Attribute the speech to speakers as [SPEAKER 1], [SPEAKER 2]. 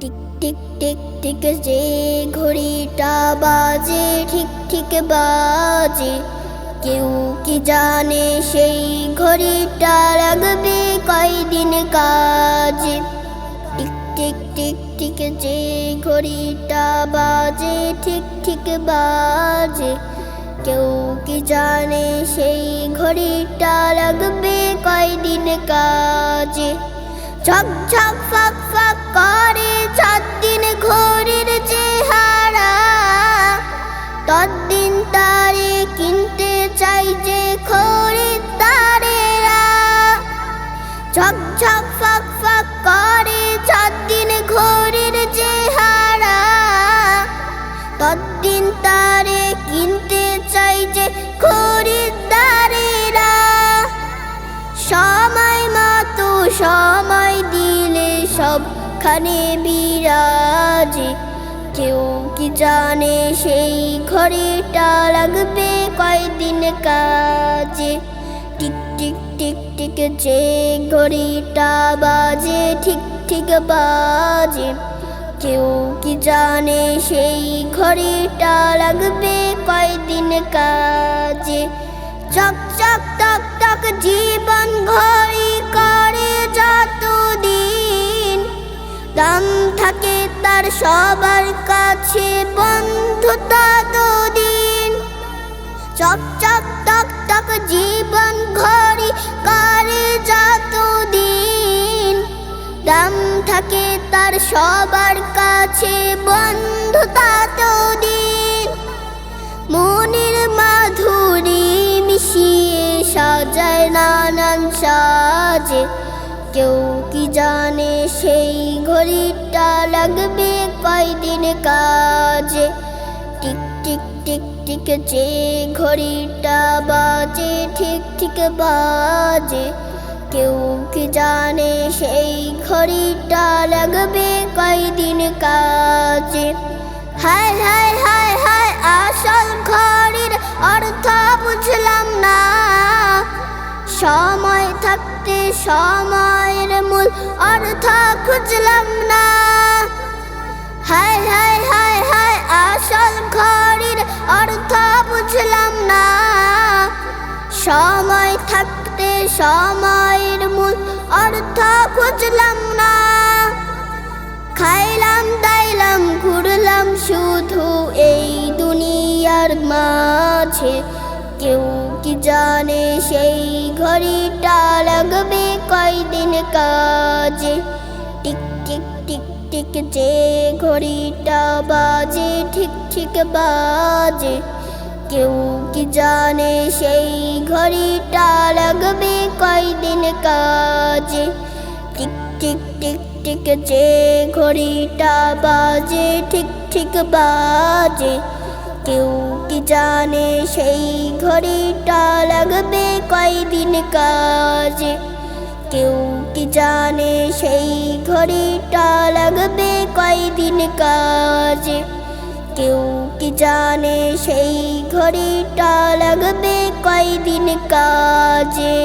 [SPEAKER 1] Tick tick tick tick যে ঘড়িটা বাজে ঠিক ঠিক বাজে, কেউ কি জানে সেই ঘড়িটা লাগবে কয়দিন কাজে। টিক টিক টিক টিক যে ঘড়িটা বাজে ঠিক ঠিক বাজে, কেউ কি জানে সেই ঘড়িটা লাগবে কয়দিন কাজে। ঝক ঝক ফাক ফাক করে 7 দিন ঘড়ির চেহারা, ততদিন তারে কিনতে চাই যে খরিদ্দারেরা। ঝক ঝক ফাক ফাক করে 7 দিন ঘড়ির চেহারা, ততদিন তারে কিনতে চাই যে খরিদ্দারেরা। সময় মতো সময় দিলে সবখানে বিরাজে, কেউ কি জানে সেই ঘড়িটা লাগবে কয়দিন কাজে। টিক টিক টিক টিক যে ঘড়িটা বাজে ঠিক ঠিক বাজে, কেউ কি জানে সেই ঘড়িটা লাগবে কয়দিন কাজে। চক চক টক টক জীবন ঘড়ি করে যতদিন, দাম থাকে তার সবার কাছে বন্ধু ততদিন। চক চক টক টক জীবন ঘড়ি করে যতদিন, দাম থাকে তার সবার কাছে বন্ধু ততদিন। মনের মাধুরী মিশিয়ে সাজায় নানান সাজে, কেউ কি জানে সেই ঘড়িটা লাগবে কয়দিন কাজে। টিক টিক টিক টিক যে ঘড়িটা বাজে ঠিক ঠিক বাজে, কেউ কি জানে সেই ঘড়িটা লাগবে কয়দিন কাজে। হায় হায় হায় হায় আসল ঘড়ির অর্থ বুঝলাম না, সময় থাকতে সময়ের মূল অর্থ খুঁজলাম না। হায় হায় হায় হায় আসল ঘড়ির অর্থ বুঝলাম না, সময় থাকতে সময়ের মূল অর্থ খুঁজলাম না। খাইলাম দাইলাম ঘুরলাম শুধু এই দুনিয়ার মাঝে, কেউ কি জানে সেই ঘড়িটা লাগবে কয়দিন কাজে। টিক টিক টিক টিক যে ঘড়িটা বাজে ঠিক ঠিক বাজে, কেউ কি জানে সেই ঘড়িটা লাগবে কয়দিন কাজে। টিক টিক টিক টিক যে ঘড়িটা বাজে ঠিক ঠিক বাজে, কেউ কি জানে সেই ঘড়িটা লাগবে কয়দিন কাজে। কেউ কি জানে সেই ঘড়িটা লাগবে কয়দিন কাজে। কেউ কি জানে সেই ঘড়িটা লাগবে কয়দিন কাজে।